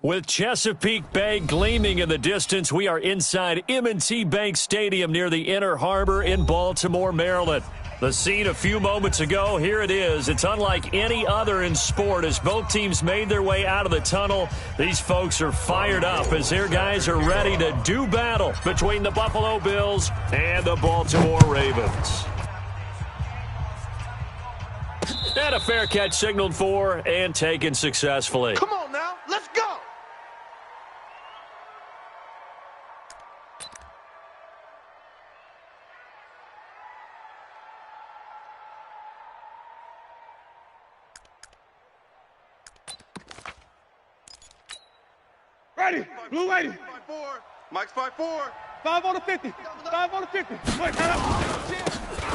With Chesapeake Bay gleaming in the distance, we are inside M&T Bank Stadium near the Inner Harbor in Baltimore, Maryland. The scene a few moments ago, here it is. It's unlike any other in sport as both teams made their way out of the tunnel. These folks are fired up as their guys are ready to do battle between the Buffalo Bills and the Baltimore Ravens. And a fair catch signaled for and taken successfully. Come on now, let's go! Ready, blue ready. 5-4. Mike's 5-4. 5 on the 50. 5 on the 50. Wait,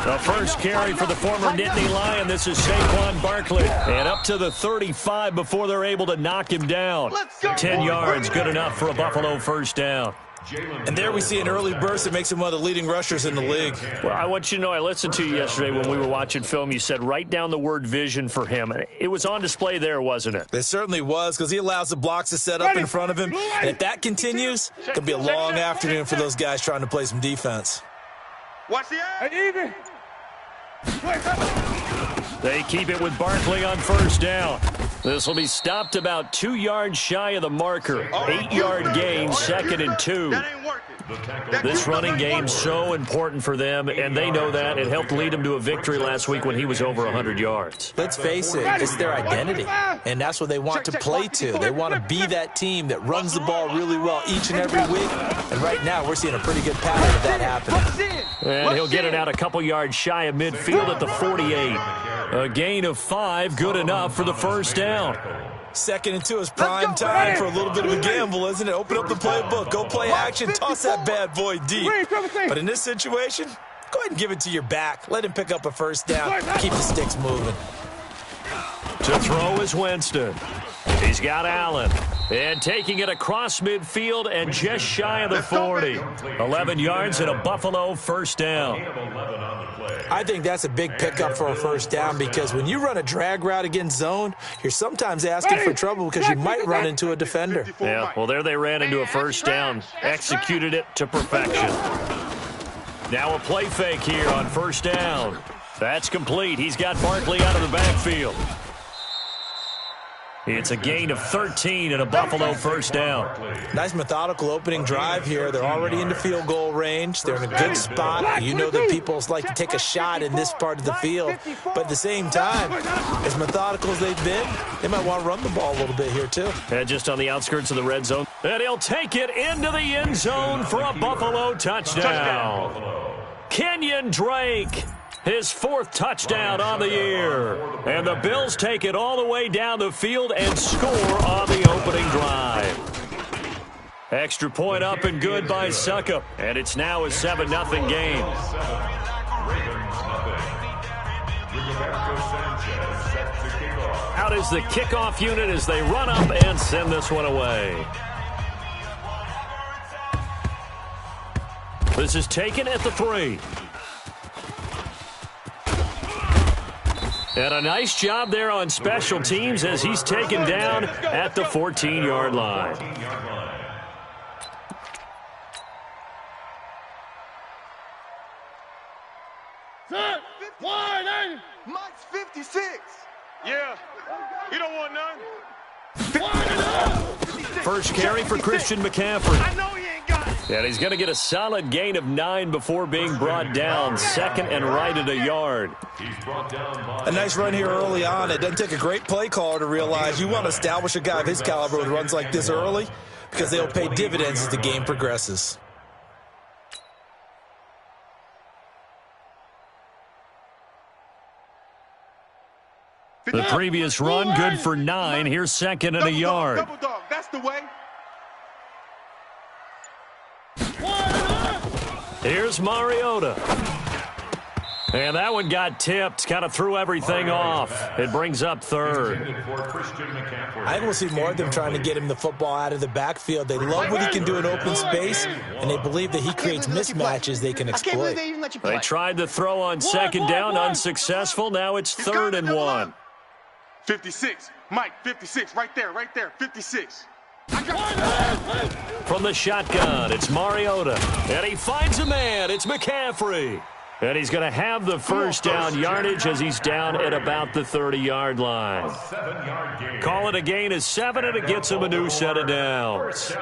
the first carry for the former Nittany Lion. This is Saquon Barkley. And up to the 35 before they're able to knock him down. 10 yards, good enough for a Buffalo first down. And there we see an early burst that makes him one of the leading rushers in the league. Well, I want you to know, I listened to you yesterday when we were watching film. You said write down the word vision for him. It was on display there, wasn't it? It certainly was, because he allows the blocks to set up in front of him. And if that continues, it could be a long afternoon for those guys trying to play some defense. Watch the eye. They keep it with Barkley on first down. This will be stopped about 2 yards shy of the marker. 8-yard gain, 2nd and 2. That ain't working. This running game so important for them, and they know that. It helped lead them to a victory last week when he was over 100 yards. Let's face it, it's their identity, and that's what they want to play to. They want to be that team that runs the ball really well each and every week, and right now we're seeing a pretty good pattern of that happening. And he'll get it out a couple yards shy of midfield at the 48. A gain of 5, good enough for the first down. 2nd and 2 is prime time for a little bit of a gamble, isn't it? Open up the playbook, go play action, toss that bad boy deep. But in this situation, go ahead and give it to your back. Let him pick up a first down. Keep the sticks moving. To throw is Winston. He's got Allen. And taking it across midfield and just shy of the 40. 11 yards and a Buffalo first down. I think that's a big pickup for a first down because when you run a drag route against zone, you're sometimes asking for trouble because you might run into a defender. Yeah, well, there they ran into a first down. Executed it to perfection. Now a play fake here on first down. That's complete. He's got Barkley out of the backfield. It's a gain of 13 and a Buffalo first down. Nice methodical opening drive here. They're already into field goal range. They're in a good spot. You know that people like to take a shot in this part of the field. But at the same time, as methodical as they've been, they might want to run the ball a little bit here too. And just on the outskirts of the red zone. And he'll take it into the end zone for a Buffalo touchdown. Kenyon Drake. His 4th touchdown on the year. And the Bills take it all the way down the field and score on the opening drive. Extra point up and good by Suckup. And it's now a 7-0 game. Out is the kickoff unit as they run up and send this one away. This is taken at the 3. And a nice job there on special teams as he's taken down at the 14-yard line. Set. 180. Mike's 56. Yeah. You don't want none. First carry for Christian McCaffrey. I know he ain't got it. And he's going to get a solid gain of 9 before being brought down. 2nd and right at a yard. A nice run here early on. It doesn't take a great play caller to realize you want to establish a guy of his caliber with runs like this early because they'll pay dividends as the game progresses. The previous run, good for 9. Here's 2nd and a yard. Double dog. That's the way. Here's Mariota. And that one got tipped, kind of threw everything off. It brings up 3rd. I think we'll see more of them trying to get him the football out of the backfield. They love what he can do in open space, and they believe that he creates mismatches they can exploit. They tried to throw on 2nd down, unsuccessful. Now it's 3rd and 1. 56. Mike, 56. Right there, 56. From the shotgun, it's Mariota. And he finds a man. It's McCaffrey. And he's going to have the first down yardage as he's down at about the 30-yard line. Call it a gain of 7, and it gets him a new set of downs.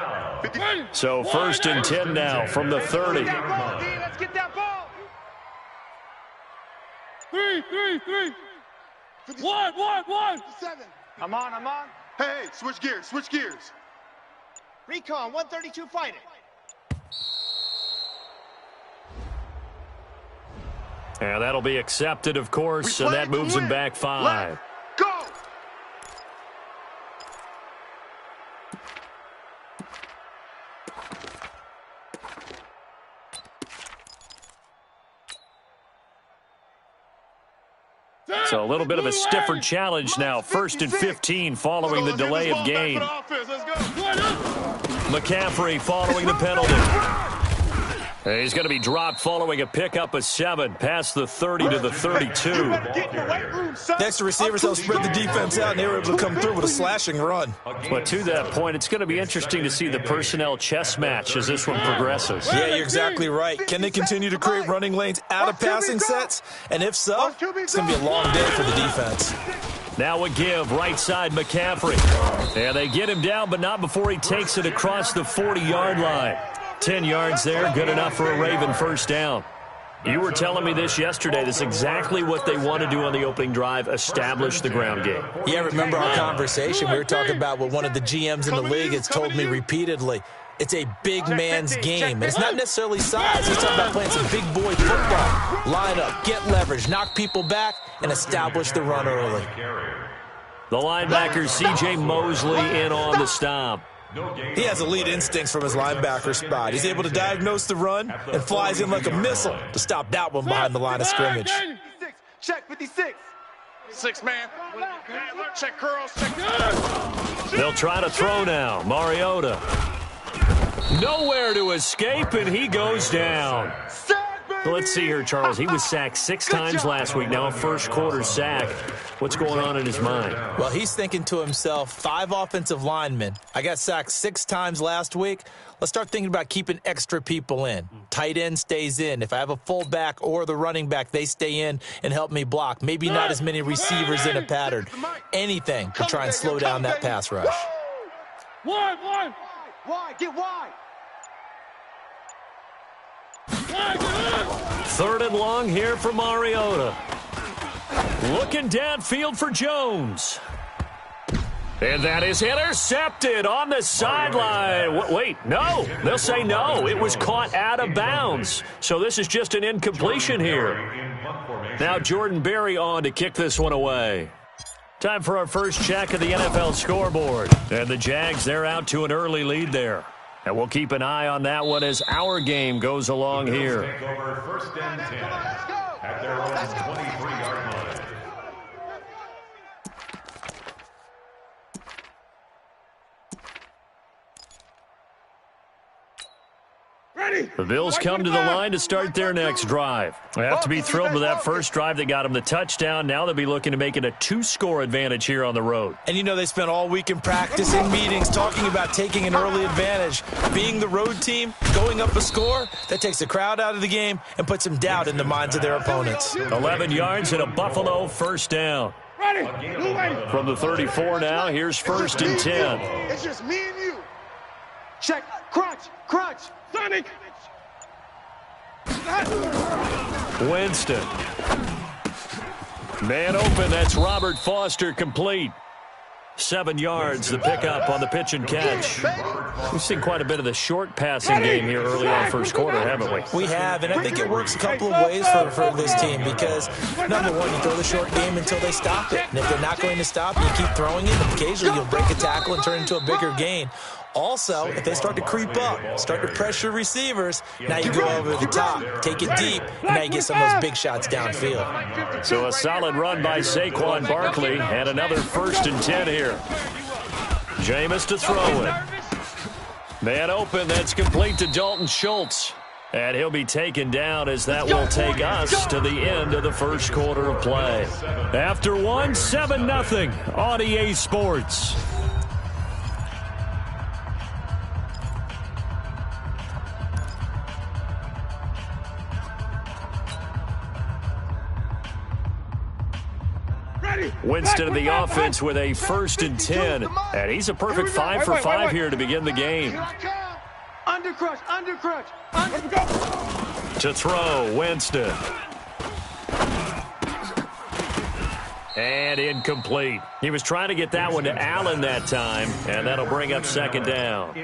So 1st and 10 now from the 30. Let's get that ball. 3. 1. 7. I'm on. Hey, switch gears. Recon, 132 fighting. And that'll be accepted, of course, and that moves him back 5. Go! So a little bit of a stiffer challenge now. 1st and 15 following the delay of game. McCaffrey following the penalty. He's going to be dropped following a pickup of 7 past the 30 to the 32. Next to receivers, they'll spread the defense out, and they were able to come through with a slashing run. But to that point, it's going to be interesting to see the personnel chess match as this one progresses. Yeah, you're exactly right. Can they continue to create running lanes out of passing sets? And if so, it's going to be a long day for the defense. Now a give, right side McCaffrey. And they get him down, but not before he takes it across the 40-yard line. 10 yards there, good enough for a Raven first down. You were telling me this yesterday. This is exactly what they want to do on the opening drive, establish the ground game. Yeah, remember our conversation? We were talking about what one of the GMs in the league has told me repeatedly. It's a big man's game. And it's not necessarily size. He's talking about playing some big boy football. Line up, get leverage, knock people back, and establish the run early. The linebacker, C.J. Mosley, in on the stop. He has elite instincts from his linebacker spot. He's able to diagnose the run and flies in like a missile to stop that one behind the line of scrimmage. Check 56. 6 man. Check curls. Check. They'll try to throw now. Mariota. Nowhere to escape, and he goes down. Let's see here, Charles. He was sacked 6 times last week. Now a first-quarter sack. What's going on in his mind? Well, he's thinking to himself, 5 offensive linemen. I got sacked 6 times last week. Let's start thinking about keeping extra people in. Tight end stays in. If I have a fullback or the running back, they stay in and help me block. Maybe not as many receivers in a pattern. Anything to try and slow down that pass rush. Wide. Wide, get wide. 3rd and long here for Mariota. Looking downfield for Jones. And that is intercepted on the sideline. Wait, no. They'll say no. It was caught out of bounds. So this is just an incompletion here. Now Jordan Berry on to kick this one away. Time for our first check of the NFL scoreboard. And the Jags, they're out to an early lead there. And we'll keep an eye on that one as our game goes along here. Take over 1st and 10 at their own 23-yard line. The Bills come to the line to start their next drive. They have to be thrilled with that first drive that got them the touchdown. Now they'll be looking to make it a 2-score advantage here on the road. And you know they spent all week in practice and meetings talking about taking an early advantage. Being the road team, going up a score, that takes the crowd out of the game and puts some doubt in the minds of their opponents. 11 yards and a Buffalo first down. From the 34 now, here's 1st and 10. It's just me and you. Check, crunch. Sonic. Winston. Man open, that's Robert Foster complete. 7 yards, the pickup on the pitch and catch. We've seen quite a bit of the short passing game here early on first quarter, haven't we? We have, and I think it works a couple of ways for this team because, number one, you throw the short game until they stop it. And if they're not going to stop, you keep throwing it, and occasionally you'll break a tackle and turn it into a bigger gain. Also, if they start to creep up, start to pressure receivers, now you go over the top, take it deep, and now you get some of those big shots downfield. So a solid run by Saquon Barkley, and another 1st and 10 here. Jameis to throw it. Man open, that's complete to Dalton Schultz. And he'll be taken down as that will take us to the end of the first quarter of play. After one, 7-0 on EA Sports. Winston of the offense with a 1st and 10. And he's a perfect 5 for 5 here to begin the game. Under crush. To throw, Winston. And incomplete. He was trying to get that one to Allen that time, and that'll bring up 2nd down.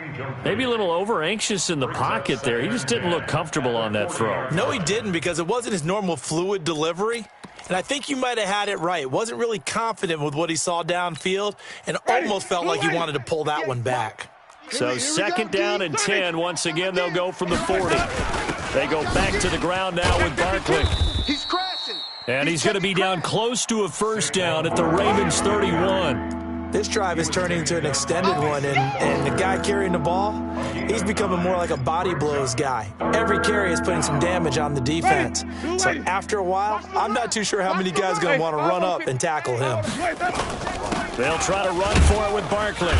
Maybe a little over-anxious in the pocket there. He just didn't look comfortable on that throw. No, he didn't, because it wasn't his normal fluid delivery. And I think you might have had it right. Wasn't really confident with what he saw downfield and almost felt like he wanted to pull that one back. So 2nd down and 10. Once again, they'll go from the 40. They go back to the ground now with Barkley. He's crashing. And he's going to be down close to a 1st down at the Ravens 31. This drive is turning into an extended one, and the guy carrying the ball, he's becoming more like a body blows guy. Every carry is putting some damage on the defense. So after a while, I'm not too sure how many guys are going to want to run up and tackle him. They'll try to run for it with Barkley.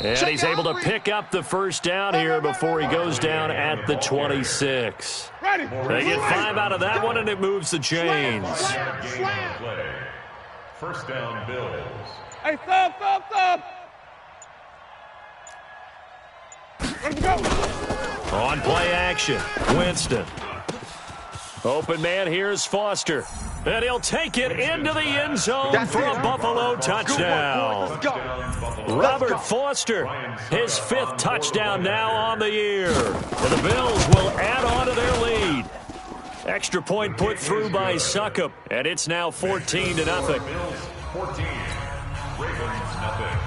And he's able to pick up the 1st down here before he goes down at the 26. They get 5 out of that one, and it moves the chains. 1st down, Bills. Hey, stop. Let's go. On play action, Winston. Open man, here's Foster. And he'll take it into the end zone for a Buffalo touchdown. Robert Foster, his 5th touchdown now on the year. And the Bills will add on to their lead. Extra point put through by Suckup, and it's now 14-0. Bills 14, Ravens nothing.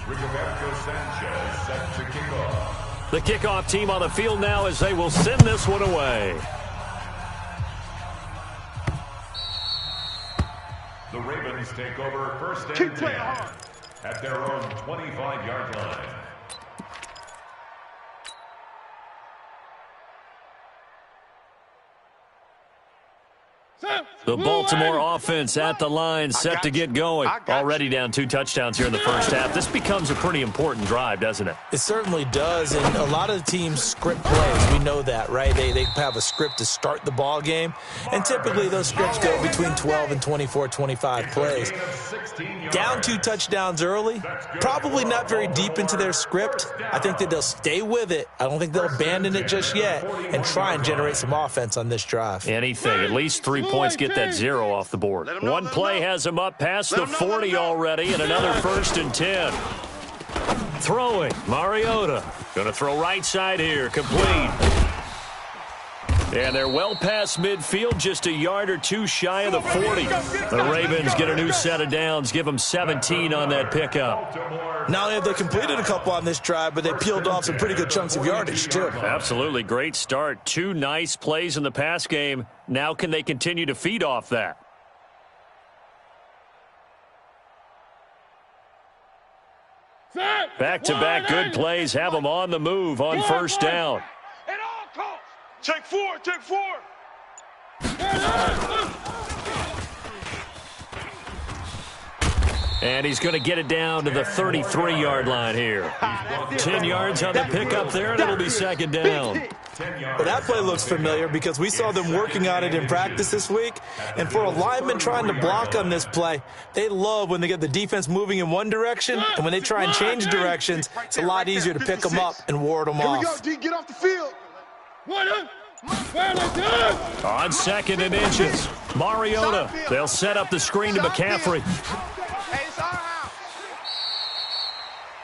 Rigoberto Sanchez set to kick off. The kickoff team on the field now as they will send this one away. The Ravens take over 1st and 10 at their own 25-yard line. The Baltimore offense at the line, set to get going. Already down 2 touchdowns here in the 1st half. This becomes a pretty important drive, doesn't it? It certainly does, and a lot of the teams script plays. We know that, right? They have a script to start the ball game, and typically those scripts go between 12 and 24, 25 plays. Down 2 touchdowns early, probably not very deep into their script. I think that they'll stay with it. I don't think they'll abandon it just yet and try and generate some offense on this drive. Anything, at least 3 points, get that 0 off the board. One play has him up past the 40 already, and another 1st and 10. Throwing, Mariota. Going to throw right side here, complete. And they're well past midfield, just a yard or 2 shy of the 40. The Ravens get a new set of downs, give them 17 on that pickup. Not only have they completed a couple on this drive, but they peeled off some pretty good chunks of yardage, too. Absolutely, great start. 2 nice plays in the pass game. Now can they continue to feed off that? Back-to-back good plays have them on the move on 1st down. Take 4. And he's going to get it down to the 33-yard line here. 10 yards on the pickup there, and it'll be 2nd down. Well, that play looks familiar because we saw them working on it in practice this week. And for a lineman trying to block on this play, they love when they get the defense moving in one direction, and when they try and change directions, it's a lot easier to pick them up and ward them off. Here we go, D. Get off the field. On 2nd and inches, Mariota. They'll set up the screen to McCaffrey.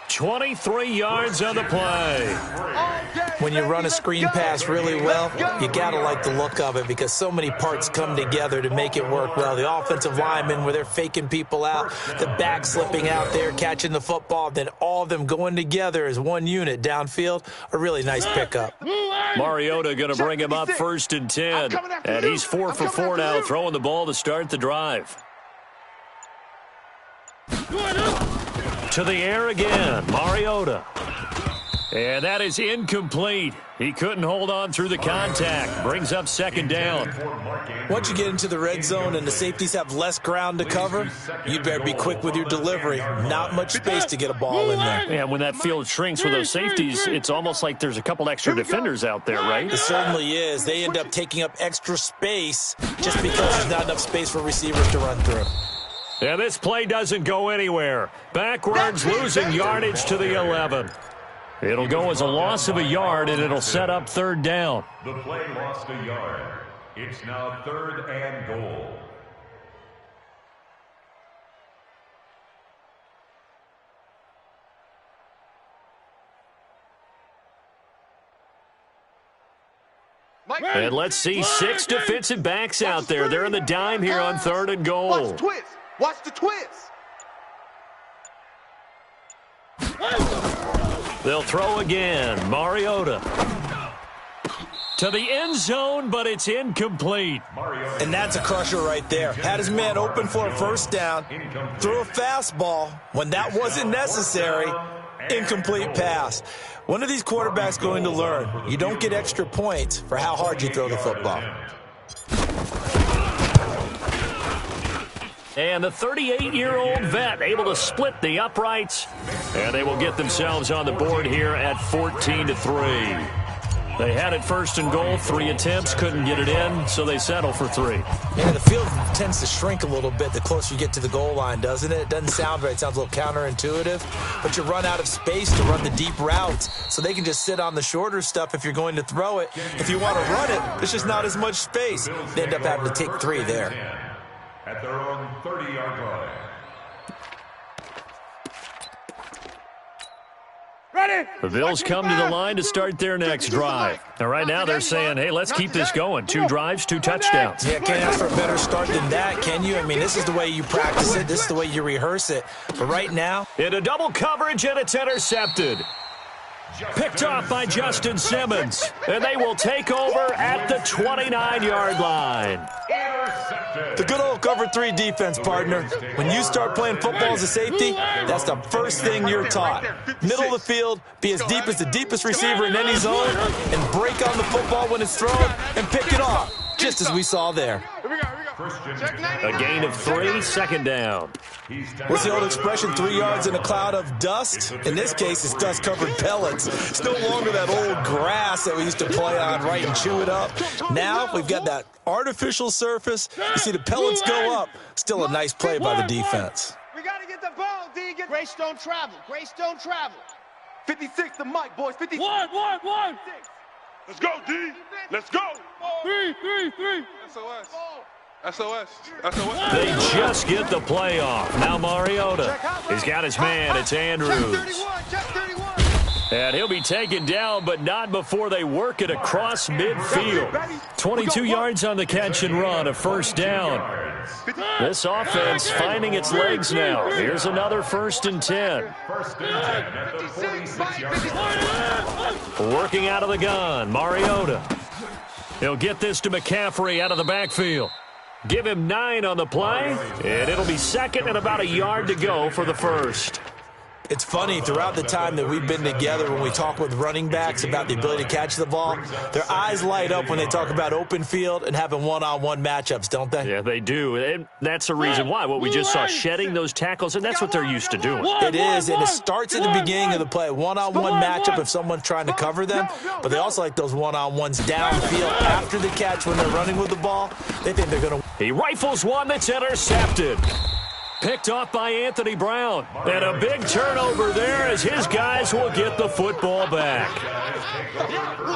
23 yards on the play. When you run a screen pass really well, you got to like the look of it because so many parts come together to make it work well. The offensive linemen, where they're faking people out, the back slipping out there, catching the football, then all of them going together as one unit downfield, a really nice pickup. Mariota going to bring him up 1st and 10. And he's 4 for 4 now, throwing the ball to start the drive. To the air again, Mariota. And that is incomplete. He couldn't hold on through the contact. Brings up second down. Once you get into the red zone and the safeties have less ground to cover, you better be quick with your delivery. Not much space to get a ball in there. And when that field shrinks with those safeties, it's almost like there's a couple extra defenders out there, right? It certainly is. They end up taking up extra space just because there's not enough space for receivers to run through. And this play doesn't go anywhere. Backwards, losing yardage to the 11. It'll go as a loss of a yard, and it'll set up third down. The play lost a yard. It's now 3rd and goal. And let's see 6 defensive backs out there. They're in the dime here on 3rd and goal. Watch the twist. Watch the twist. They'll throw again. Mariota to the end zone, but it's incomplete. And that's a crusher right there. Had his man open for a first down, threw a fastball when that wasn't necessary, incomplete pass. When are these quarterbacks going to learn? You don't get extra points for how hard you throw the football. And the 38-year-old vet able to split the uprights. And they will get themselves on the board here at 14-3. They had it 1st and goal, 3 attempts, couldn't get it in, so they settle for 3. Yeah, the field tends to shrink a little bit the closer you get to the goal line, doesn't it? It doesn't sound right. It sounds a little counterintuitive. But you run out of space to run the deep routes, so they can just sit on the shorter stuff if you're going to throw it. If you want to run it, there's just not as much space. They end up having to take 3 there. At their own 30-yard line. Ready? The Bills come to the line to start their next drive. Now, right now, they're saying, hey, let's keep this going. 2 drives, 2 touchdowns. Yeah, can't ask for a better start than that, can you? I mean, this is the way you practice it. This is the way you rehearse it. But right now, into double coverage, and it's intercepted. Picked off by Justin Simmons. And they will take over at the 29-yard line. the good old cover 3 defense, partner. When you start playing football as a safety, that's the first thing you're taught. Middle of the field, be as deep as the deepest receiver in any zone, and break on the football when it's thrown and pick it off, just as we saw there. A gain of 3, second down. What's the old expression, 3 yards in a cloud of dust? In this case, it's dust-covered pellets. It's no longer that old grass that we used to play on, right, and chew it up. Now we've got that artificial surface. You see the pellets go up. Still a nice play by the defense. We got to get the ball, D. Grace don't travel. Grace don't travel. 56 to Mike, boys. 56. One. Let's go, D. Let's go. 3. SOS. They just get the play off. Now Mariota. He's got his man. It's Andrews. And he'll be taken down, but not before they work it across midfield. 22 yards on the catch and run, a first down. This offense finding its legs now. Here's another 1st and 10. Working out of the gun, Mariota. He'll get this to McCaffrey out of the backfield. Give him 9 on the play, and it'll be second and about a yard to go for the first. It's funny, throughout the time that we've been together, when we talk with running backs about the ability to catch the ball, their eyes light up when they talk about open field and having one-on-one matchups, don't they? Yeah, they do. And that's the reason why. What we just saw, shedding those tackles, and that's what they're used to doing. It is, and it starts at the beginning of the play. One-on-one matchup if someone's trying to cover them, but they also like those one-on-ones downfield after the catch when they're running with the ball. They think they're going to. He rifles one that's intercepted. Picked off by Anthony Brown. And a big turnover there as his guys will get the football back.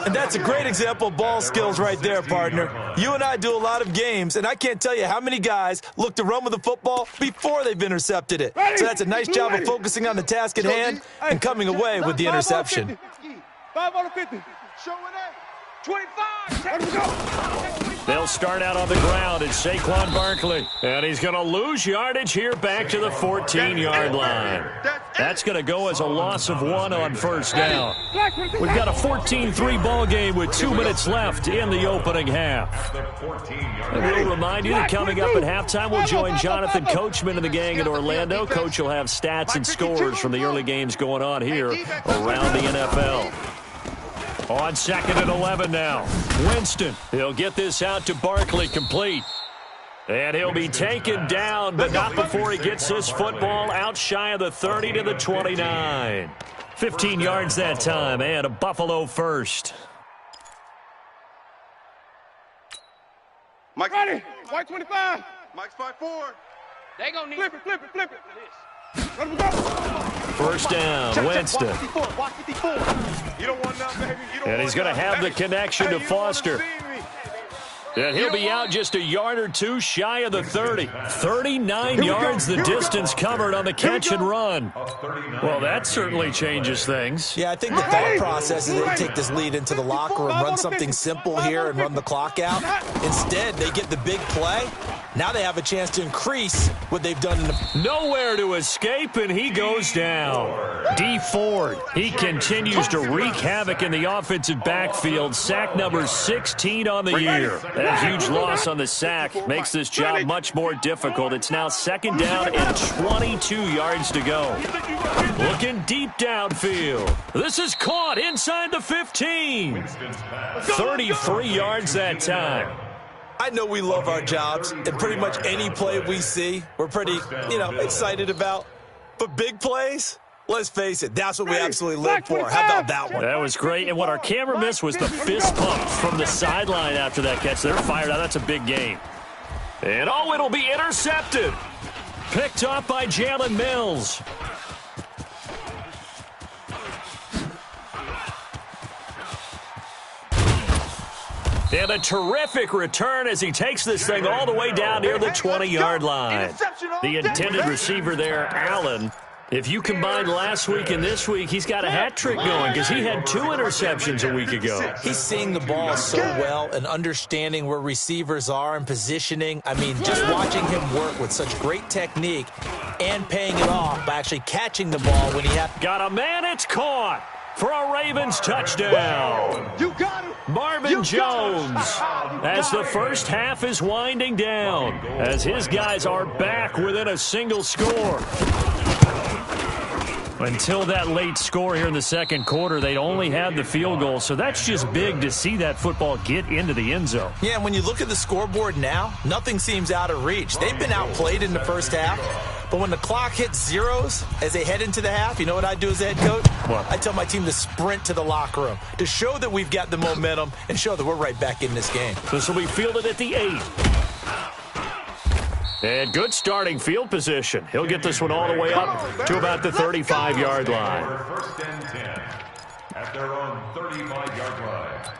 And that's a great example of ball skills right there, partner. You and I do a lot of games, and I can't tell you how many guys look to run with the football before they've intercepted it. So that's a nice job of focusing on the task at hand and coming away with the interception. 5 on the 50. Showing that. 25. Let's go. They'll start out on the ground. It's Saquon Barkley. And he's going to lose yardage here back to the 14-yard line. That's going to go as a loss of 1 on first down. We've got a 14-3 ball game with 2 minutes left in the opening half. And we'll remind you that coming up at halftime, we'll join Jonathan Coachman and the gang in Orlando. Coach will have stats and scores from the early games going on here around the NFL. On 2nd and 11 now. Winston, he'll get this out to Barkley, complete. And he'll be taken down, but not before he gets this football out shy of the 30 to the 29. 15 yards that time, and a Buffalo first. Mike, Ready. White 25. Mike's 5-4. They gonna need Flip it. Let him go. First down, Winston. Watch 54. You don't want none, baby. You don't And he's going to have the connection to Foster. And he'll be out just a yard or two shy of the 30. 39 yards the distance covered on the catch and run. Well, that certainly changes things. Yeah, I think the thought process is they take this lead into the locker room, run something simple here and run the clock out. Instead, they get the big play. Now they have a chance to increase what they've done in the... Nowhere to escape, and he goes down. D. Ford, he continues to wreak havoc in the offensive backfield. Sack number 16 on the year. That huge loss on the sack makes this job much more difficult. It's now 2nd down and 22 yards to go. Looking deep downfield. This is caught inside the 15. 33 yards that time. I know we love our jobs, and pretty much any play we see, we're pretty, excited about. But big plays, let's face it, that's what we absolutely live for. How about that one? That was great, and what our camera missed was the fist pump from the sideline after that catch. They're fired out. That's a big gain. And, it'll be intercepted. Picked off by Jalen Mills. And a terrific return as he takes this thing all the way down near the 20-yard line. The intended receiver there, Allen. If you combine last week and this week, he's got a hat trick going because he had 2 interceptions a week ago. He's seeing the ball so well and understanding where receivers are and positioning. I mean, just watching him work with such great technique and paying it off by actually catching the ball when he had... Got a man, it's caught for a Ravens touchdown. You got it. Marvin Jones, as the first half is winding down, as his guys are back within a single score. Until that late score here in the second quarter, they'd only had the field goal, so that's just big to see that football get into the end zone. Yeah, and when you look at the scoreboard now, nothing seems out of reach. They've been outplayed in the first half, but when the clock hits zeros as they head into the half, you know what I do as the head coach? What? I tell my team to sprint to the locker room to show that we've got the momentum and show that we're right back in this game. This will be fielded at the 8. And good starting field position. He'll get this one all the way up to about the 35-yard line. 1st and 10 at their own 35-yard line.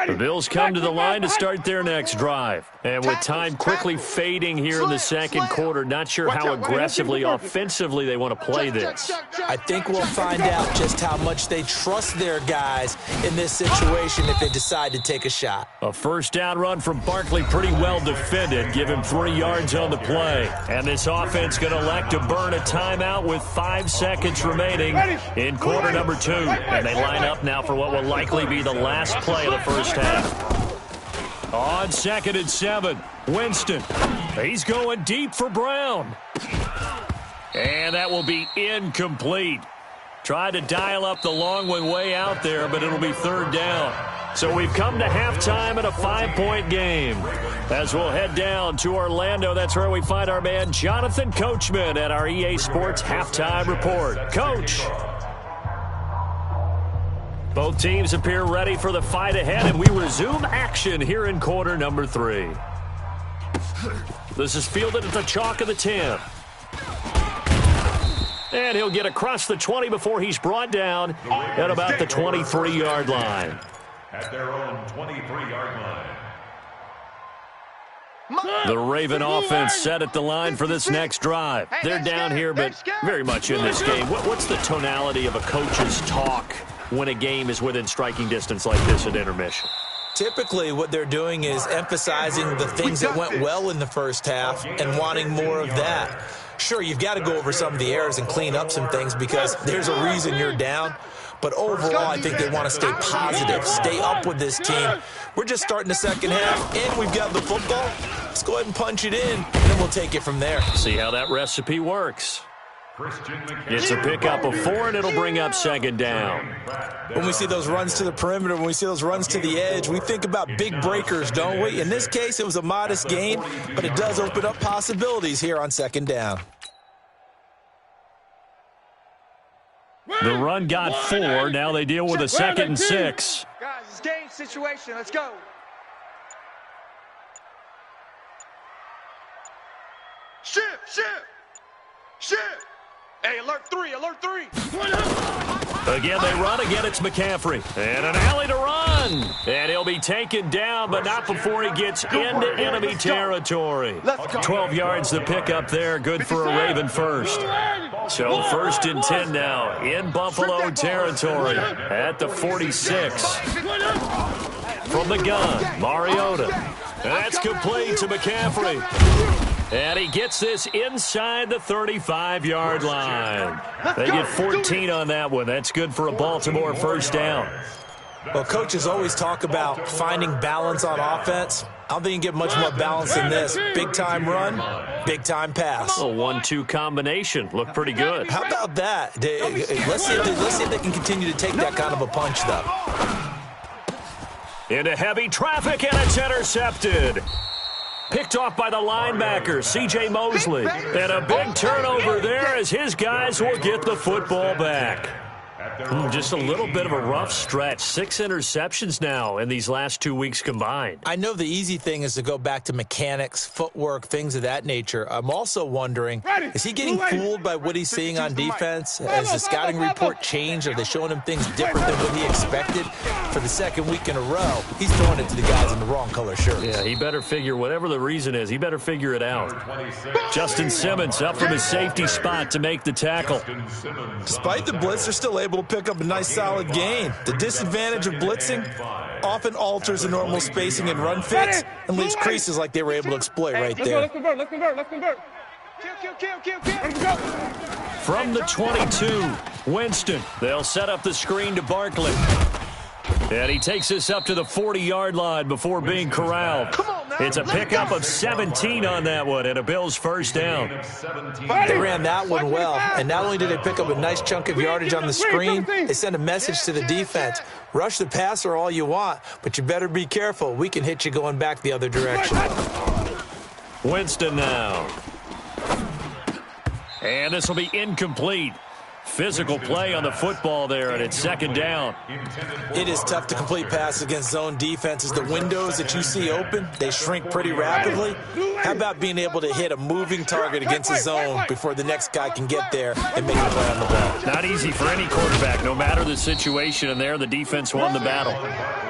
The Bills come to the line to start their next drive. And with time quickly fading here in the second quarter, not sure how aggressively, offensively they want to play this. I think we'll find out just how much they trust their guys in this situation if they decide to take a shot. A first down run from Barkley, pretty well defended. Give him 3 yards on the play. And this offense going to elect to burn a timeout with 5 seconds remaining in quarter number 2. And they line up now for what will likely be the last play of the first half. On 2nd and 7, Winston. He's going deep for Brown. And that will be incomplete. Tried to dial up the long one way out there, but it'll be 3rd down. So we've come to halftime in a 5-point game. As we'll head down to Orlando, that's where we find our man Jonathan Coachman at our EA Sports Halftime Report. Coach. Both teams appear ready for the fight ahead, and we resume action here in quarter number 3. This is fielded at the chalk of the 10. And he'll get across the 20 before he's brought down at about the 23-yard line. At their own 23-yard line. The Raven offense set at the line for this next drive. They're down here, but very much in this game. What's the tonality of a coach's talk when a game is within striking distance like this at intermission? Typically, what they're doing is emphasizing the things that went well in the first half and wanting more of that. Sure, you've got to go over some of the errors and clean up some things because there's a reason you're down. But overall, I think they want to stay positive, stay up with this team. We're just starting the second half, and we've got the football. Let's go ahead and punch it in, and then we'll take it from there. See how that recipe works. It's a pickup of 4, and it'll bring up second down. When we see those runs to the perimeter, when we see those runs to the edge, we think about big breakers, don't we? In this case, it was a modest gain, but it does open up possibilities here on second down. The run got 4. Now they deal with a 2nd and 6. Guys, it's game situation. Let's go. Shift. Hey, alert 3. Again, they run. Again, it's McCaffrey. And an alley to run. And he'll be taken down, but not before he gets into enemy territory. 12 yards the pickup there. Good for a Raven first. So 1st and 10 now in Buffalo territory at the 46. From the gun, Mariota. And that's complete to McCaffrey. And he gets this inside the 35-yard line. They get 14 on that one. That's good for a Baltimore first down. Well, coaches always talk about finding balance on offense. I don't think you can get much more balance than this. Big-time run, big-time pass. A 1-2 combination. Looked pretty good. How about that? Let's see if they can continue to take that kind of a punch, though. Into heavy traffic, and it's intercepted. Picked off by the linebacker, C.J. Mosley. And a big turnover there as his guys will get the football back. Just a little bit of a rough stretch. 6 interceptions now in these last 2 weeks combined. I know the easy thing is to go back to mechanics, footwork, things of that nature. I'm also wondering, is he getting fooled by what he's seeing on defense? Has the scouting report changed? Are they showing him things different than what he expected? For the 2nd week in a row, he's throwing it to the guys in the wrong color shirts. Yeah, he better figure, whatever the reason is, he better figure it out. Justin Simmons up from his safety spot to make the tackle. Despite the blitz, they're still able to pick up a nice solid gain. The disadvantage of blitzing often alters the normal spacing and run fits and leaves creases like they were able to exploit right there. Let's convert. Kill. From the 22, Winston. They'll set up the screen to Barkley. And he takes this up to the 40-yard line before being corralled. It's a pickup of 17 on that one and a Bills first down. They ran that one well, and not only did they pick up a nice chunk of yardage on the screen, they sent a message to the defense. Rush the passer all you want, but you better be careful. We can hit you going back the other direction. Winston now. And this will be incomplete. Physical play on the football there, and it's second down. It is tough to complete passes against zone defenses. The windows that you see open, they shrink pretty rapidly. How about being able to hit a moving target against a zone before the next guy can get there and make a play on the ball? Not easy for any quarterback, no matter the situation, and there the defense won the battle.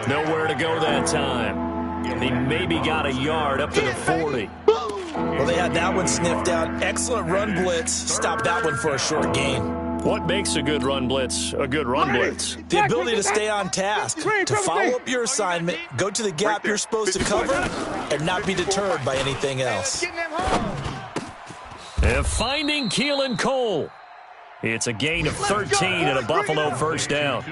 Nowhere to go that time. He maybe got a yard up to the 40. Well, they had that one sniffed out. Excellent run blitz. Stopped that one for a short gain. What makes a good run blitz a good run blitz? The ability to stay on task, to follow up your assignment, go to the gap you're supposed to cover, and not be deterred by anything else. And finding Keelan Cole. It's a gain of 13 and a Buffalo first down.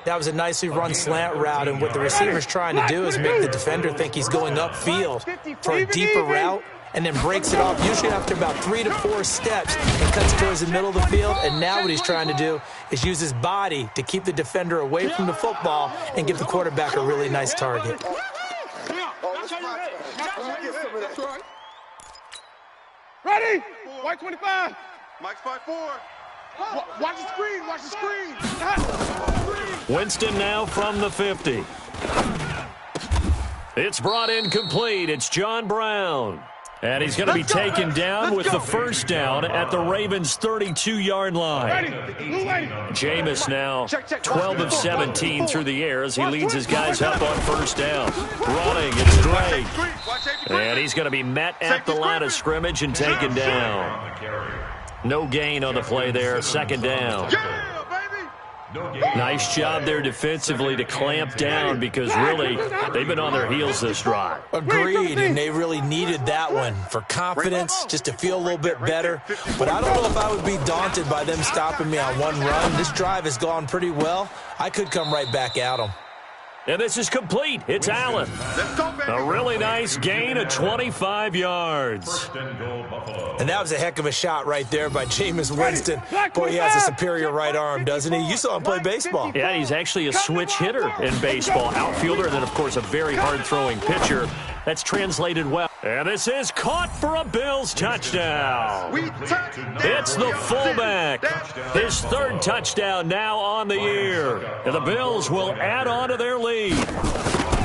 That was a nicely run slant route, and what the receiver's trying to do is make the defender think he's going upfield for a deeper route, and then breaks it off, usually after about 3 to 4 steps, and cuts towards the middle of the field. And now what he's trying to do is use his body to keep the defender away from the football and give the quarterback a really nice target. Ready? White 25. Mike's 5-4. Watch the screen. Winston now from the 50. It's brought in complete. It's John Brown. And he's going to be taken down with the first down at the Ravens' 32-yard line. Jameis now 12 of 17 through the air as he leads his guys up on first down. Running, it's Drake. And he's going to be met at the line of scrimmage and taken down. No gain on the play there, second down. Nice job there defensively to clamp down because really they've been on their heels this drive. Agreed, and they really needed that one for confidence, just to feel a little bit better. But I don't know if I would be daunted by them stopping me on one run. This drive has gone pretty well. I could come right back at them. And this is complete. It's Allen. A really nice gain of 25 yards. And that was a heck of a shot right there by Jameis Winston. Boy, he has a superior right arm, doesn't he? You saw him play baseball. Yeah, he's actually a switch hitter in baseball. Outfielder, and then, of course, a very hard-throwing pitcher. That's translated well. And this is caught for a Bills touchdown. It's the fullback. His third touchdown now on the year. And the Bills will add on to their lead.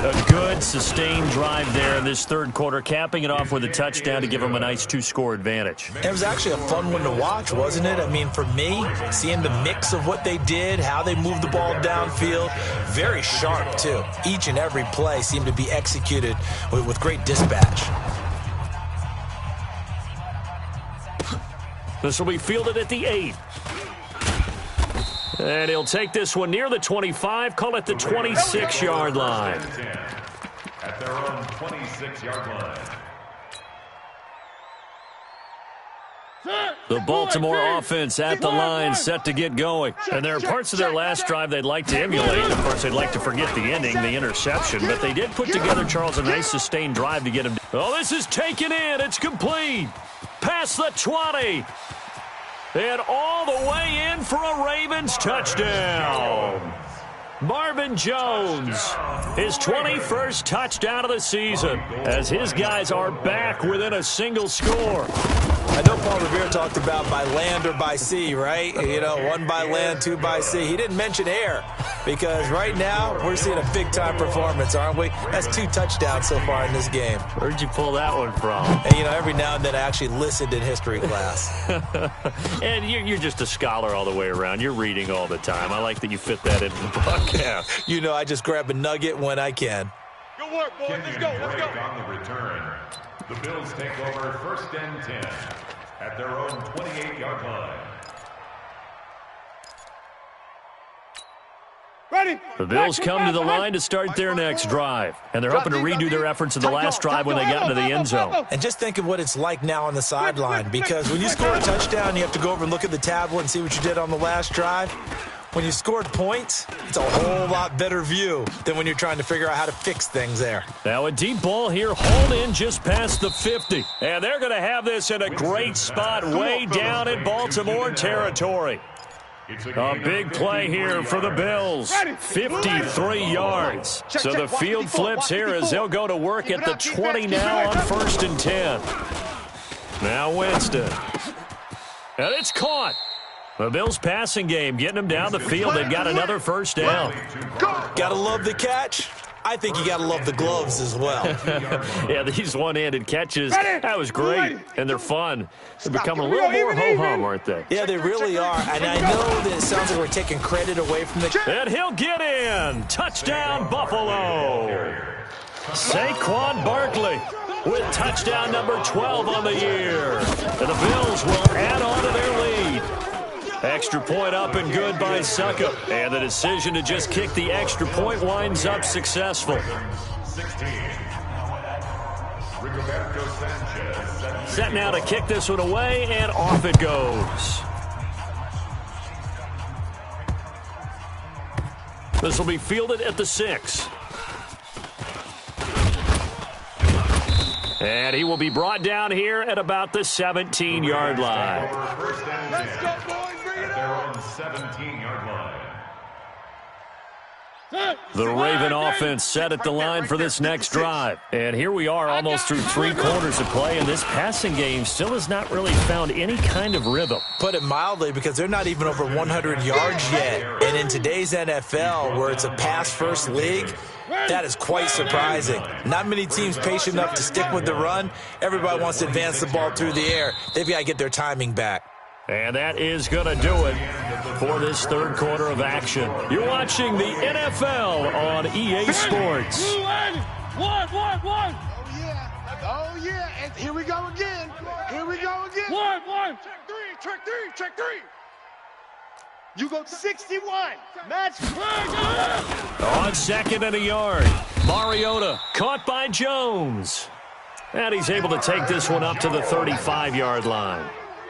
A good, sustained drive there in this third quarter, capping it off with a touchdown to give them a nice two-score advantage. It was actually a fun one to watch, wasn't it? I mean, for me, seeing the mix of what they did, how they moved the ball downfield, very sharp, too. Each and every play seemed to be executed with great dispatch. This will be fielded at the 8. And he'll take this one near the 25, call it the 26-yard line. At their own 26-yard line. The Baltimore offense at the line, set to get going. And there are parts of their last drive they'd like to emulate. Of course, they'd like to forget the ending, the interception. But they did put together, Charles, a nice sustained drive to get him. Oh, this is taken in. It's complete. Past the 20. And all the way in for a Ravens touchdown. Marvin Jones, his 21st touchdown of the season, as his guys are back within a single score. I know Paul Revere talked about by land or by sea, right? You know, one by land, two by sea. He didn't mention air because right now we're seeing a big-time performance, aren't we? That's 2 touchdowns so far in this game. Where'd you pull that one from? And, you know, every now and then I actually listened in history class. And you're just a scholar all the way around. You're reading all the time. I like that you fit that into the broadcast. You know, I just grab a nugget when I can. Good work, boys. Let's go. Let's go. On the return, the Bills take over first and 10 at their own 28-yard line. Ready. The Bills come to the line to start their next drive. And they're hoping to redo their efforts in the last drive when they got into the end zone. And just think of what it's like now on the sideline, because when you score a touchdown, you have to go over and look at the tablet and see what you did on the last drive. When you scored points, it's a whole lot better view than when you're trying to figure out how to fix things there. Now a deep ball here, hauled in just past the 50. And they're going to have this in a great spot way down in Baltimore territory. A big play here for the Bills. 53 yards. So the field flips here as they'll go to work at the 20 now on first and 10. Now Winston. And it's caught. The Bills passing game getting them down the field. They've got another first down. Gotta love the catch. I think you gotta love the gloves as well. Yeah, these one-handed catches, that was great, and they're fun. They're becoming a little more ho-hum, aren't they? Yeah, they really are, and I know that it sounds like we're taking credit away from the... And he'll get in. Touchdown, Buffalo. Saquon Barkley with touchdown number 12 on the year. And the Bills will add on to their lead. Extra point up and good by Suckup. And the decision to just kick the extra point winds up successful. 16. Rigoberto Sanchez. Set now to kick this one away, and off it goes. This will be fielded at the 6. And he will be brought down here at about the 17-yard line. Let's go, boys. Bring it At their on. own 17-yard line. The Raven offense set at the line for this next drive. And here we are almost through 3 quarters of play, and this passing game still has not really found any kind of rhythm. Put it mildly, because they're not even over 100 yards yet. And in today's NFL, where it's a pass-first league, that is quite surprising. Not many teams patient enough to stick with the run. Everybody wants to advance the ball through the air. They've got to get their timing back. And that is going to do it for this third quarter of action. You're watching the NFL on EA Sports. One. Oh, yeah. And here we go again. One. Check three. You go 61. Match. On second and a yard, Mariota caught by Jones. And he's able to take this one up to the 35-yard line.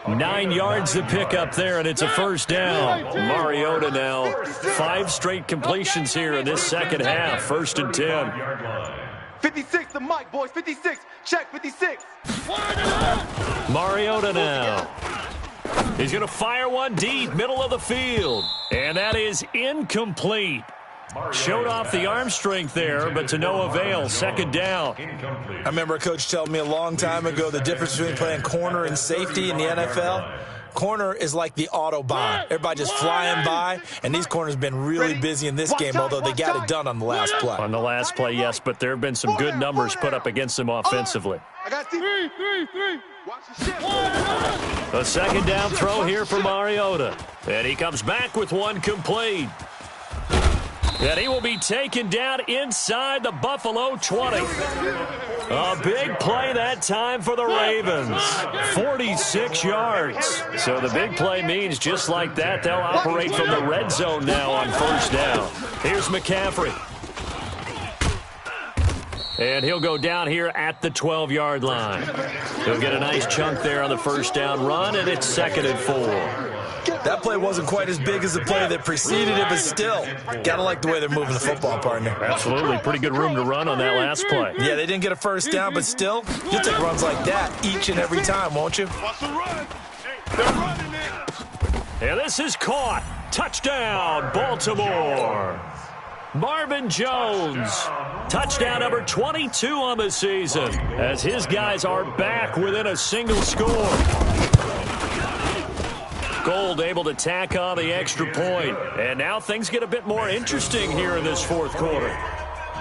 9 yards to pick up there, and it's a first down. Mariota now 5 straight completions here in this second half. First and 10. 56, the mic, boys. 56. Check 56. Mariota now. He's going to fire one deep, middle of the field. And that is incomplete. Showed off the arm strength there, but to no avail. Second down. I remember a coach telling me a long time ago the difference between playing corner and safety in the NFL. Corner is like the Autobahn. Everybody just flying by, and these corners have been really busy in this game, although they got it done on the last play. On the last play, yes, but there have been some good numbers put up against them offensively. I got three. Watch the shit. A second down throw here for Mariota. And he comes back with one complete. And he will be taken down inside the Buffalo 20. A big play that time for the Ravens. 46 yards. So the big play means just like that, they'll operate from the red zone now on first down. Here's McCaffrey. And he'll go down here at the 12-yard line. He'll get a nice chunk there on the first down run, and it's 2nd and 4. That play wasn't quite as big as the play that preceded it, but still, gotta like the way they're moving the football, partner. Absolutely. Pretty good room to run on that last play. Yeah, they didn't get a first down, but still, you'll take runs like that each and every time, won't you? Watch the run. They're running it. And this is caught. Touchdown, Baltimore. Marvin Jones, touchdown number 22 on the season, as his guys are back within a single score. Gold able to tack on the extra point, and now things get a bit more interesting here in this fourth quarter.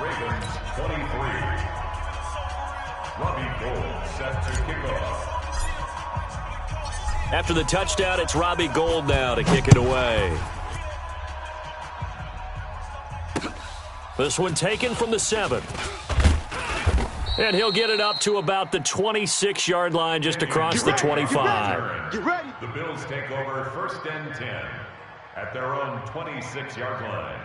Ravens 23. Robbie Gould set to kick off. After the touchdown, it's Robbie Gould now to kick it away. This one taken from the 7. And he'll get it up to about the 26-yard line just across the 25. Get ready. The Bills take over 1st and 10 at their own 26-yard line.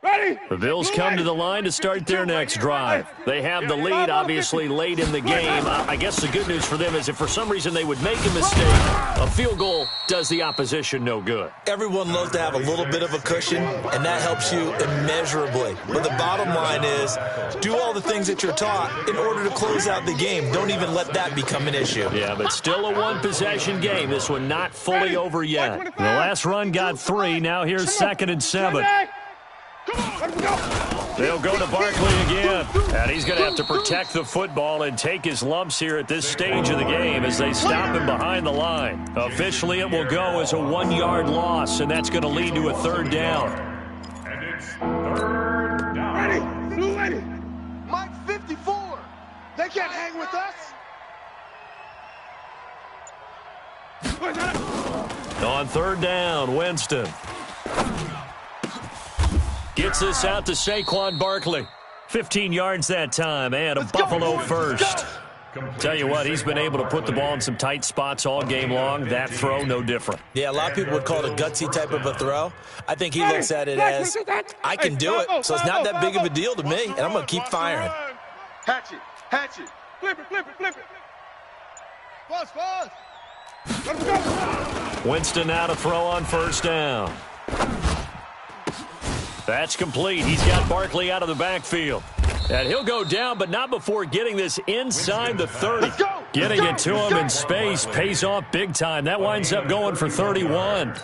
Ready? The Bills come to the line to start their next drive. They have the lead, obviously, late in the game. I guess the good news for them is if for some reason they would make a mistake, a field goal does the opposition no good. Everyone loves to have a little bit of a cushion, and that helps you immeasurably. But the bottom line is, do all the things that you're taught in order to close out the game. Don't even let that become an issue. Yeah, but still a one-possession game. This one not fully over yet. The last run got 3. Now here's 2nd and 7. They'll go to Barkley again. And he's going to have to protect the football and take his lumps here at this stage of the game as they stop him behind the line. Officially, it will go as a 1-yard loss, and that's going to lead to a 3rd down. And it's 3rd down. Ready? Blue ready? Mike 54. They can't hang with us. On 3rd down, Winston gets this out to Saquon Barkley. 15 yards that time, and a Buffalo first. Tell you what, he's been able to put the ball in some tight spots all game long. That throw, no different. Yeah, a lot of people would call it a gutsy type of a throw. I think he looks at it as, I can do it, so it's not that big of a deal to me, and I'm going to keep firing. Hatch it. Flip it. Pause. Let him go. Winston now to throw on 1st down. That's complete. He's got Barkley out of the backfield. And he'll go down, but not before getting this inside the 30. Let's go. Getting it to him in space pays off big time. That winds up going for 31.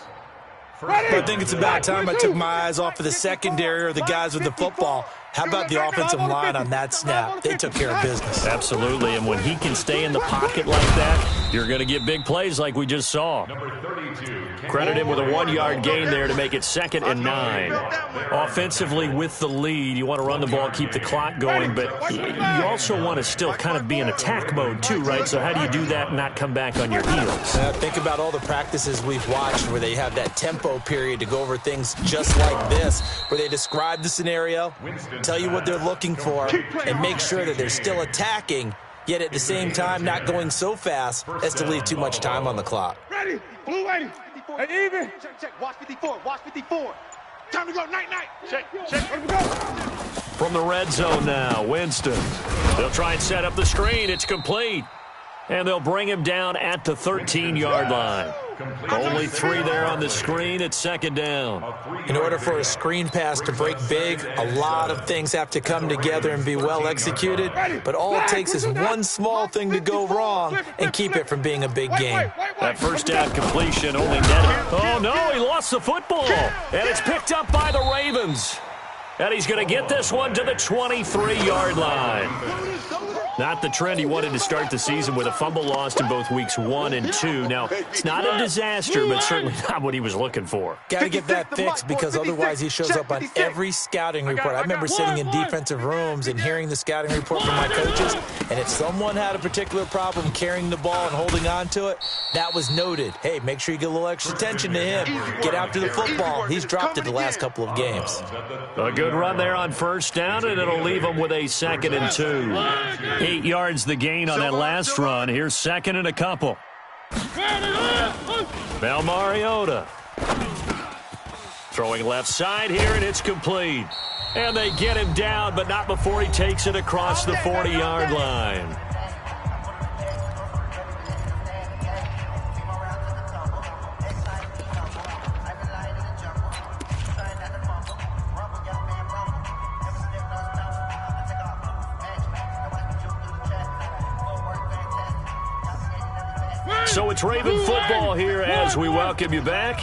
But I think it's about time I took my eyes off of the secondary or the guys with the football. How about the offensive line on that snap? They took care of business. Absolutely, and when he can stay in the pocket like that, you're going to get big plays like we just saw. Credit him with a 1-yard gain there to make it 2nd and 9. Offensively, with the lead, you want to run the ball, keep the clock going, but you also want to still kind of be in attack mode too, right? So how do you do that and not come back on your heels? Think about all the practices we've watched where they have that tempo period to go over things just like this, where they describe the scenario, tell you what they're looking for, and make sure that they're still attacking, yet at the same time not going so fast as to leave too much time on the clock. Ready. Blue ready. Hey, even. Check. Watch 54. Watch 54. Time to go. Night. Check. Let me go. From the red zone now, Winston. They'll try and set up the screen. It's complete. And they'll bring him down at the 13-yard line. Only 3 there on the screen. It's 2nd down. In order for a screen pass to break big, a lot of things have to come together and be well executed. But all it takes is one small thing to go wrong and keep it from being a big game. That first down completion only netted. Oh, no, he lost the football. And it's picked up by the Ravens. And he's going to get this one to the 23-yard line. Not the trend he wanted to start the season with a fumble lost in both weeks 1 and 2. Now, it's not a disaster, but certainly not what he was looking for. Got to get that fixed because otherwise he shows up on every scouting report. I remember sitting in defensive rooms and hearing the scouting report from my coaches, and if someone had a particular problem carrying the ball and holding on to it, that was noted. Hey, make sure you get a little extra attention to him. Get after the football. He's dropped it the last couple of games. A good run there on first down, and it'll leave him with a 2nd and 2. 8 yards the gain on that last run. Here's 2nd and a couple. Now Mariota. Throwing left side here, and it's complete. And they get him down, but not before he takes it across the 40-yard line. So it's Raven football here as we welcome you back.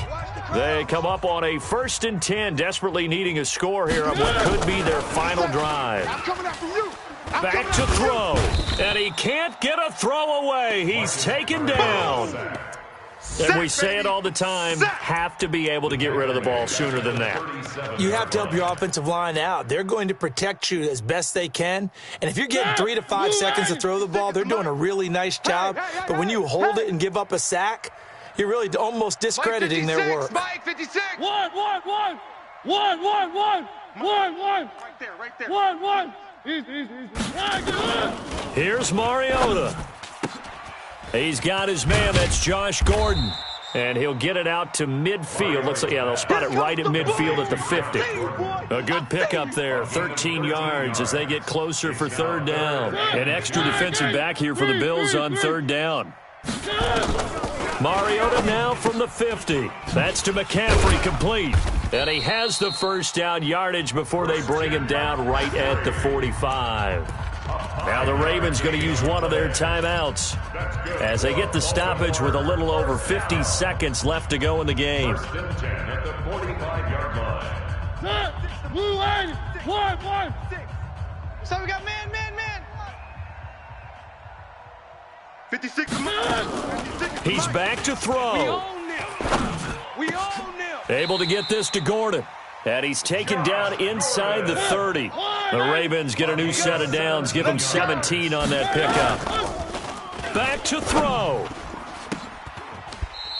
They come up on a 1st and 10, desperately needing a score here on what could be their final drive. Back to throw, and he can't get a throw away. He's taken down. And we say it all the time, have to be able to get rid of the ball sooner than that. You have to help your offensive line out. They're going to protect you as best they can. And if you're getting 3 to 5 seconds to throw the ball, they're doing a really nice job. But when you hold it and give up a sack, you're really almost discrediting their work. Mike 56. One. Right there. One. Here's Mariota. He's got his man. That's Josh Gordon. And he'll get it out to midfield. Looks like, they'll spot it right at midfield at the 50. A good pickup there, 13 yards as they get closer for 3rd down. An extra defensive back here for the Bills on 3rd down. Mariota now from the 50. That's to McCaffrey, complete. And he has the first down yardage before they bring him down right at the 45. Now the Ravens going to use one of their timeouts as they get the stoppage with a little over 50 seconds left to go in the game. At the 45-yard line. One. So we got man. 56. He's back to throw. We own them. Able to get this to Gordon. And he's taken down inside the 30. The Ravens get a new set of downs, give him 17 on that pickup. Back to throw.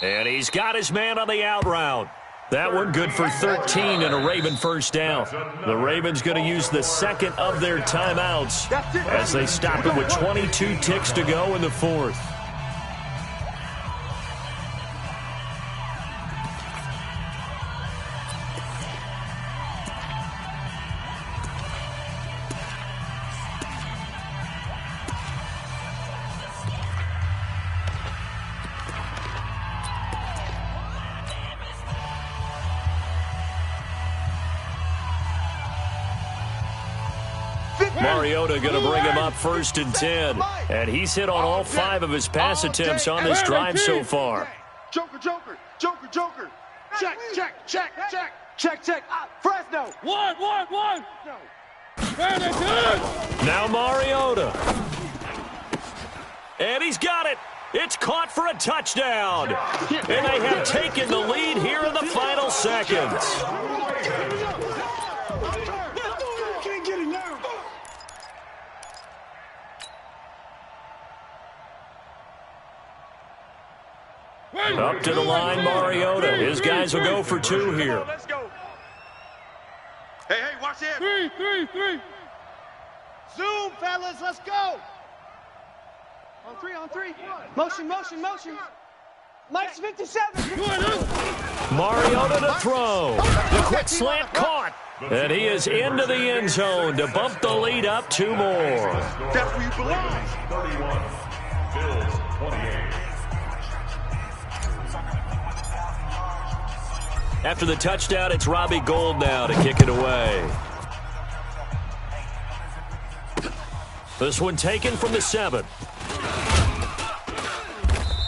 And he's got his man on the out route. That one good for 13 and a Raven first down. The Ravens going to use the 2nd of their timeouts as they stop it with 22 ticks to go in the 4th. Mariota going to bring him up 1st and 10. And he's hit on all 5 of his pass attempts on this drive so far. Joker, Joker, Joker, Joker. Check, check, check, check. Check, check. Fresno. One. No. Very good. Now Mariota. And he's got it. It's caught for a touchdown. And they have taken the lead here in the final seconds. Can't get it now. Up to the line, Mariota. His guys will go for 2 here. Let's go. Hey, watch it. 3. Zoom, fellas. Let's go. On three. Motion. Mike's 57. Mariota to throw. The quick slant caught. And he is into the end zone to bump the lead up 2 more. That's where you belong. 31. Bills 28. After the touchdown, it's Robbie Gould now to kick it away. This one taken from the 7.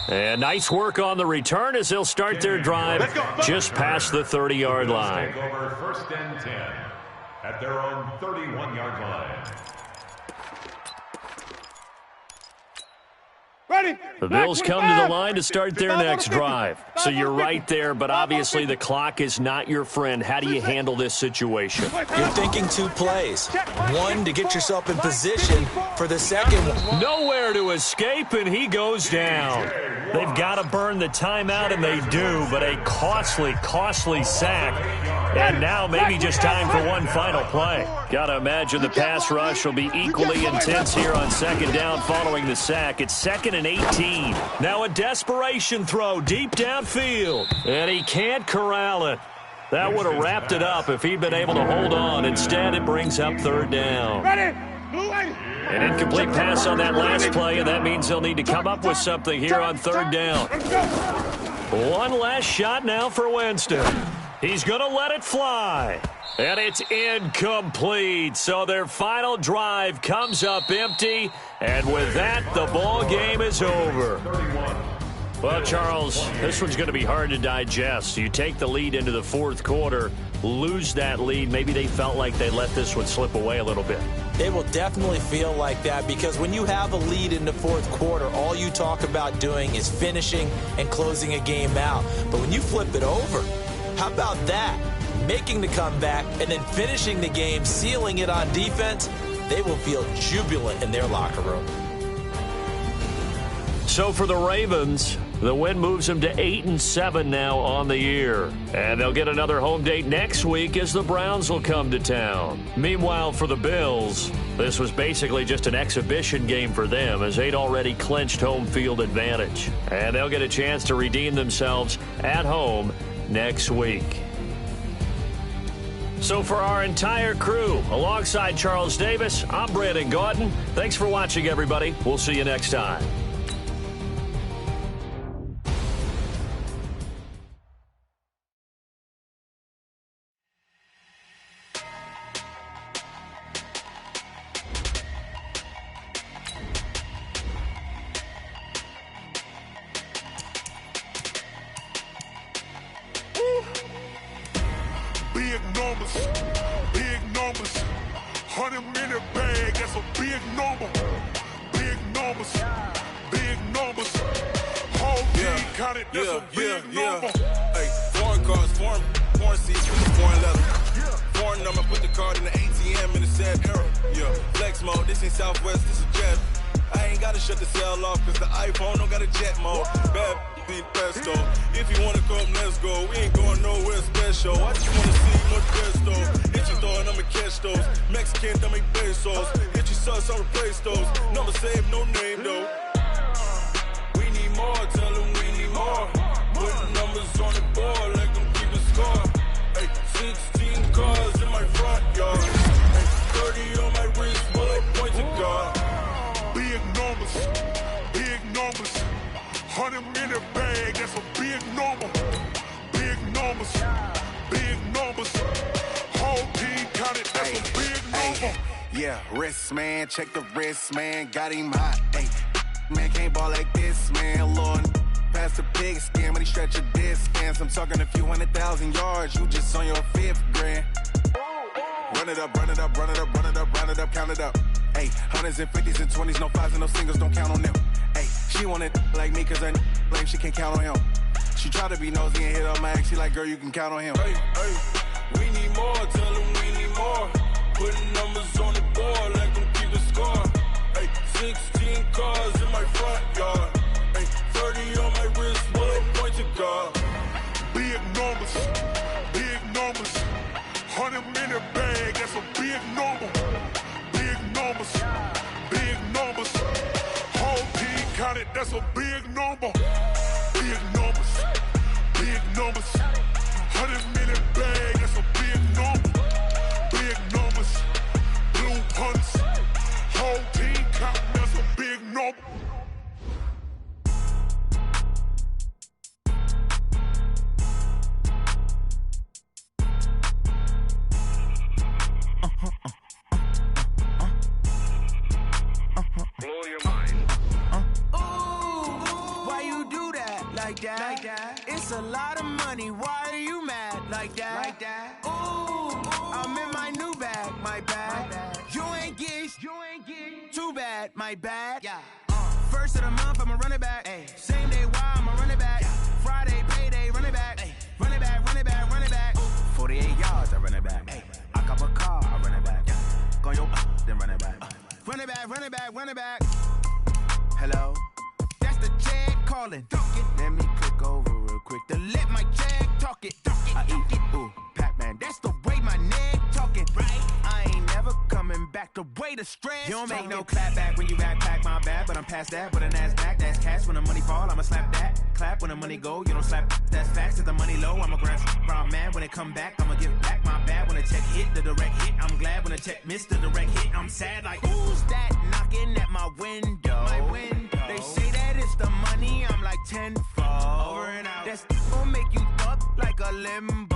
And nice work on the return as they'll start their drive just past the 30-yard line. Take over 1st and 10 at their own 31-yard line. Ready. The Bills come to the line to start their next drive. So you're right there, but obviously the clock is not your friend. How do you handle this situation? You're thinking 2 plays. 1 to get yourself in position for the second one. Nowhere to escape, and he goes down. They've got to burn the timeout, and they do, but a costly sack. And now maybe just time for one final play. Got to imagine the pass rush will be equally intense here on 2nd down following the sack. It's 2nd and 18. Now a desperation throw deep downfield, and he can't corral it. That would have wrapped it up if he'd been able to hold on. Instead, it brings up 3rd down. Ready. Blue 80. An incomplete pass on that last play, and that means they'll need to come up with something here on 3rd down. One last shot now for Winston. He's going to let it fly. And it's incomplete. So their final drive comes up empty. And with that, the ball game is over. Well, Charles, this one's going to be hard to digest. You take the lead into the 4th quarter, lose that lead. Maybe they felt like they let this one slip away a little bit. They will definitely feel like that because when you have a lead in the 4th quarter, all you talk about doing is finishing and closing a game out. But when you flip it over, how about that? Making the comeback and then finishing the game, sealing it on defense, they will feel jubilant in their locker room. So for the Ravens, the win moves them to 8-7 now on the year. And they'll get another home date next week as the Browns will come to town. Meanwhile, for the Bills, this was basically just an exhibition game for them as they'd already clinched home field advantage. And they'll get a chance to redeem themselves at home next week. So for our entire crew, alongside Charles Davis, I'm Brandon Gautin. Thanks for watching, everybody. We'll see you next time. Big numbers, 100-minute bag, that's a big number. Big numbers, whole team counted, that's a big number. Hey, foreign cars, foreign seats, foreign leather. Foreign number, put the card in the ATM in the sad era. Yeah, flex mode, this ain't Southwest, this is jet. I ain't gotta shut the cell off, cause the iPhone don't got a jet mode. Bad need pesto. If you wanna come, let's go. We ain't going nowhere special. I just wanna see more pesto. Hit your door and I'ma catch those. Mexican, don't make pesos. Hit your sauce, I'll replace those. Number save, no name though. We need more, tell them we need more. Put numbers on the board like I'm keeping score. Hey, 16 cars in my front yard. Hey, 30 on my wrist, will I point to God. Big numbers, 100-minute bag, that's a big number. Big numbers, whole team counted, that's a big number. Yeah, wrist, man, check the wrist, man, got him hot. Hey, man, can't ball like this, man, Lord. Past the pig skin, but he stretch a distance. I'm talking a few 100,000 yards, you just on your 5th grand. Run it up, run it up, run it up, run it up, run it up, count it up. Hey, hundreds and 50s and 20s, no 5s and no singles, don't count on them. Hey, she want it like me, cause her lame, she can't count on him. She try to be nosy and hit on my ex, she like, girl, you can count on him. Hey, hey, we need more, tell them we need more. Putting numbers on the board, like them keep a score. Hey, 16 cars in my front yard. Hey, 30 on my wrist, what a point to God. Big numbers, big numbers. 100 minute bag, that's a big number. Big numbers, big numbers. Whole team counted, that's a big number. Big numbers, big numbers. 100 minute bag, that's a big number. Big numbers, blue punts. Whole team counting, that's a big number. Blow your mind. Why you do that? Like that? It's a lot of money. Why are you mad? Like that? Ooh, I'm in my new bag. My bad. You ain't get too bad. My bad. Yeah. First of the month, I'ma run it back. Ay. Same day, why I'ma run it back. Friday, payday, run it back. Ay. Run it back, run it back, run it back. 48 yards, I run it back. Ay. I cop a car, I run it back. Go yo, then run it back. Run it back, run it back, run it back. Hello? That's the Jag calling. Let me click over real quick to let my Jag talk it. I eat it, ooh, Pac-Man. That's the way my neck talking. Right? I ain't never coming back the way the stress. You don't make no clap back when you backpack, my bad. But I'm past that with a NASDAQ. That's cash when the money fall, I'ma slap that. Clap when the money go, you don't slap. That's facts. If the money low, I'ma grab round man. When it come back, I'ma give back my bad. When the check hit, the direct hit. I'm glad when the check missed the direct hit. I'm sad like, who's that knocking at my window? My window. They say that it's the money, I'm like tenfold. Over and out. That's gon' make you up like a limbo.